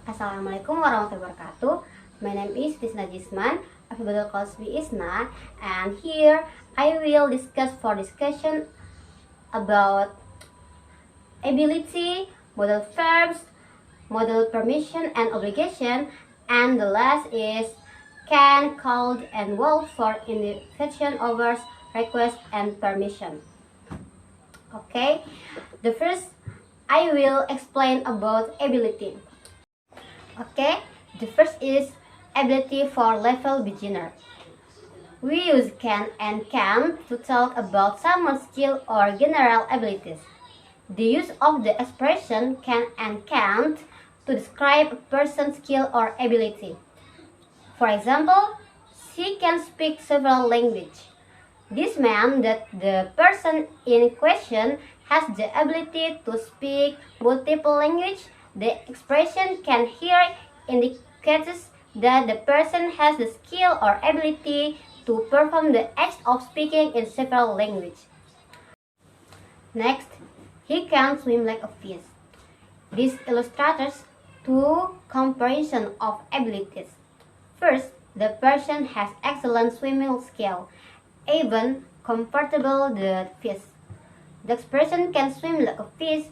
Assalamualaikum warahmatullahi wabarakatuh. My name is Sutisna Jisman. Everybody calls me Isna, and here I will discussion about ability, modal verbs, modal permission and obligation, and the last is can, called, and will for invitation, offers, request, and permission. Okay, the first I will explain about ability. Okay, the first is ability for level beginner. We use can and can't to talk about someone's skill or general abilities. The use of the expression can and can't to describe a person's skill or ability. For example, she can speak several languages. This means that the person in question has the ability to speak multiple languages. The expression can here indicates that the person has the skill or ability to perform the act of speaking in several languages. Next, he can swim like a fish. This illustrates two comparisons of abilities. First, the person has excellent swimming skill, even comfortable the fish. The expression can swim like a fish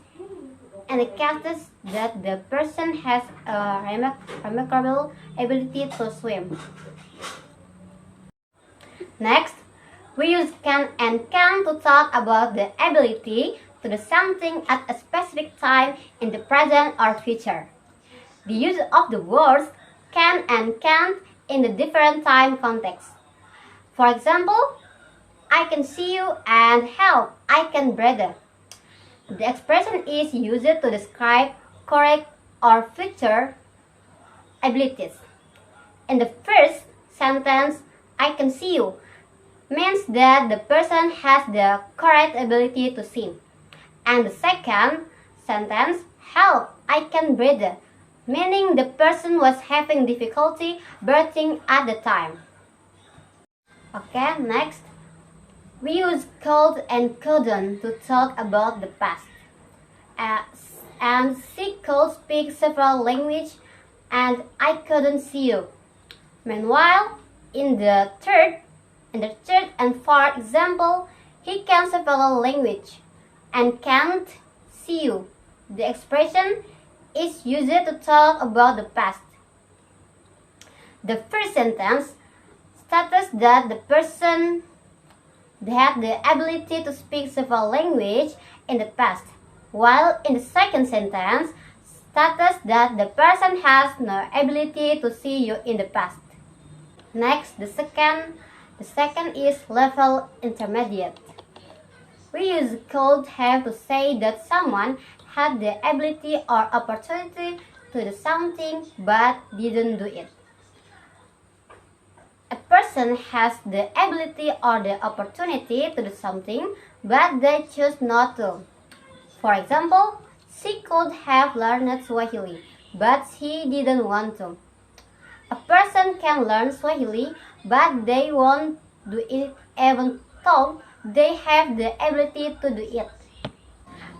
indicates that the person has a remarkable ability to swim. Next, we use can and can to talk about the ability to do something at a specific time in the present or future. The use of the words can and can't in the different time contexts. For example, I can see you and help, I can breathe. The expression is used to describe correct or future abilities. In the first sentence, I can see you, means that the person has the correct ability to see. And the second sentence, help, I can breathe, meaning the person was having difficulty breathing at the time. Okay, next. We use could and couldn't to talk about the past. And she could speak several languages and I couldn't see you. Meanwhile, in the third and fourth example, he can several languages and can't see you. The expression is used to talk about the past. The first sentence states that the person had the ability to speak several languages in the past, while in the second sentence states that the person has no ability to see you in the past. Next, the second is level intermediate. We use could have to say that someone had the ability or opportunity to do something but didn't do it. A person has the ability or the opportunity to do something, but they choose not to. For example, she could have learned Swahili, but she didn't want to. A person can learn Swahili, but they won't do it even though they have the ability to do it.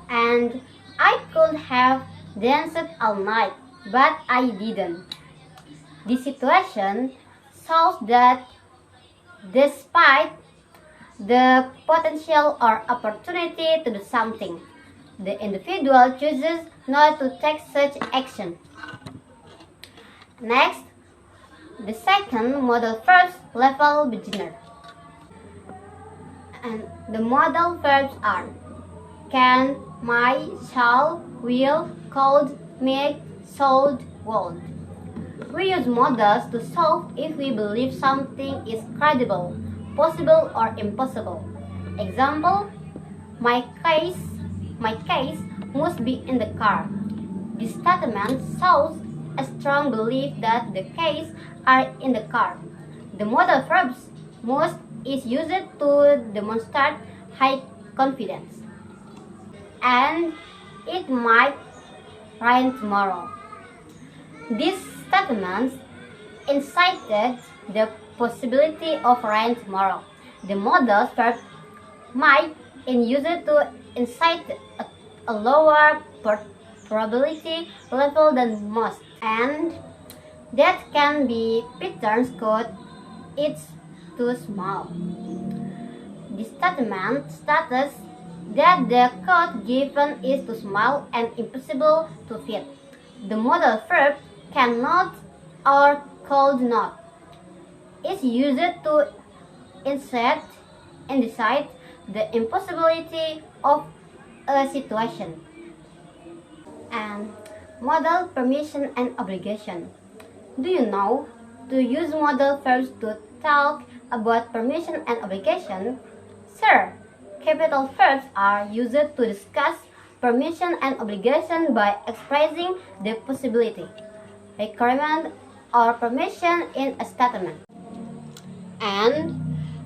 And I could have danced all night, but I didn't. This situation shows that despite the potential or opportunity to do something, the individual chooses not to take such action. Next, the second modal verbs level beginner. And the modal verbs are can, might, shall, will, could, make, should, would. We use modals to show if we believe something is credible, possible, or impossible. Example, my case must be in the car. This statement shows a strong belief that the keys are in the car. The modal verbs must is used to demonstrate high confidence. And it might rain tomorrow. These statements incited the possibility of rain tomorrow. The modal verb might is used to incite a lower probability level than most, and that can be patterns code it's too small. The statement states that the code given is too small and impossible to fit. The modal verb cannot or could not is used to indicate the impossibility of a situation. And modal permission and obligation. Do you know to use modal verbs to talk about permission and obligation? Sir, capital verbs are used to discuss permission and obligation by expressing the possibility, requirement, or permission in a statement. And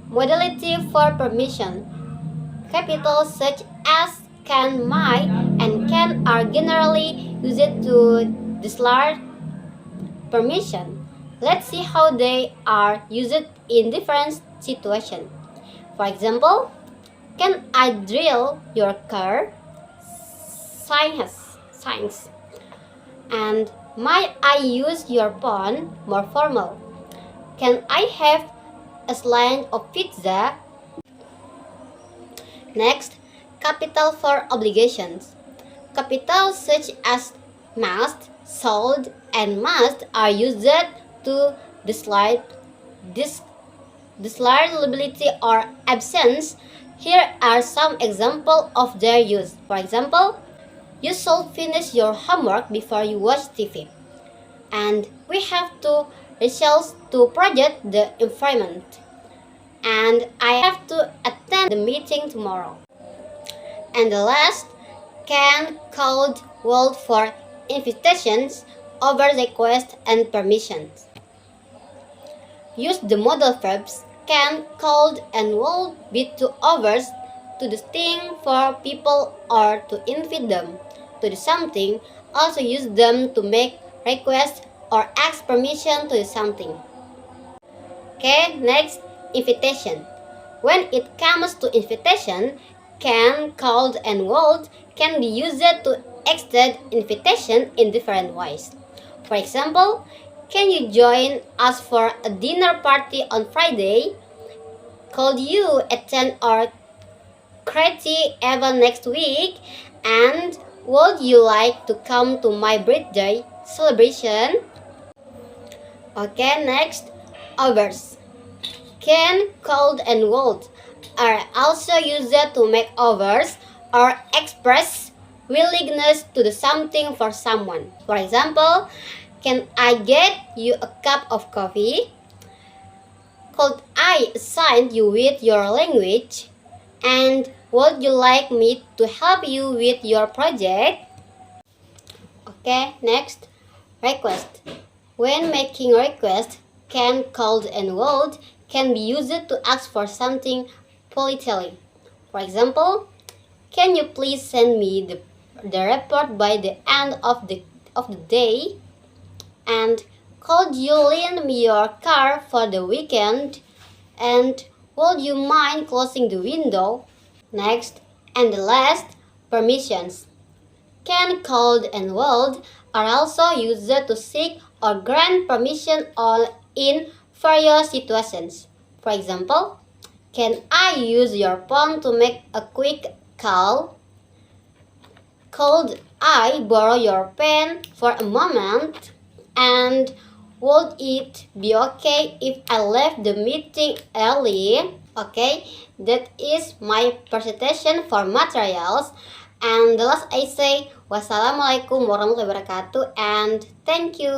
modality for permission. Capitals such as can, might, and can are generally used to declare permission. Let's see how they are used in different situations. For example, can I drill your car? Science. And might I use your phone? More formal. Can I have a slice of pizza? Next, capital for obligations. Capitals such as must, should, and must are used to declare liability or absence. Here are some examples of their use. For example, you should finish your homework before you watch TV. And we have to research to project the environment. And I have to attend the meeting tomorrow. And the last, can, could, would for invitations, over requests, and permissions. Use the modal verbs can, could, and would be to overs to the thing for people or to invite them to do something. Also use them to make requests or ask permission to do something. Okay, next, invitation. When it comes to invitation, can, could, and would can be used to extend invitation in different ways. For example, can you join us for a dinner party on Friday? Could you attend our creative event next week? And would you like to come to my birthday celebration? Okay, next, overs. Can, could, and would are also used to make offers or express willingness to do something for someone. For example, can I get you a cup of coffee? Could I assign you with your language? And would you like me to help you with your project? Okay, next, request. When making request, can, could, and would can be used to ask for something politely. For example, can you please send me the report by the end of the day? And could you lend me your car for the weekend? And would you mind closing the window? Next, and the last, permissions. Can, could, and would are also used to seek or grant permission in various situations. For example, can I use your phone to make a quick call? Could I borrow your pen for a moment? And would it be okay if I left the meeting early? Okay, that is my presentation for materials. And the last I say, wassalamualaikum warahmatullahi wabarakatuh, and thank you.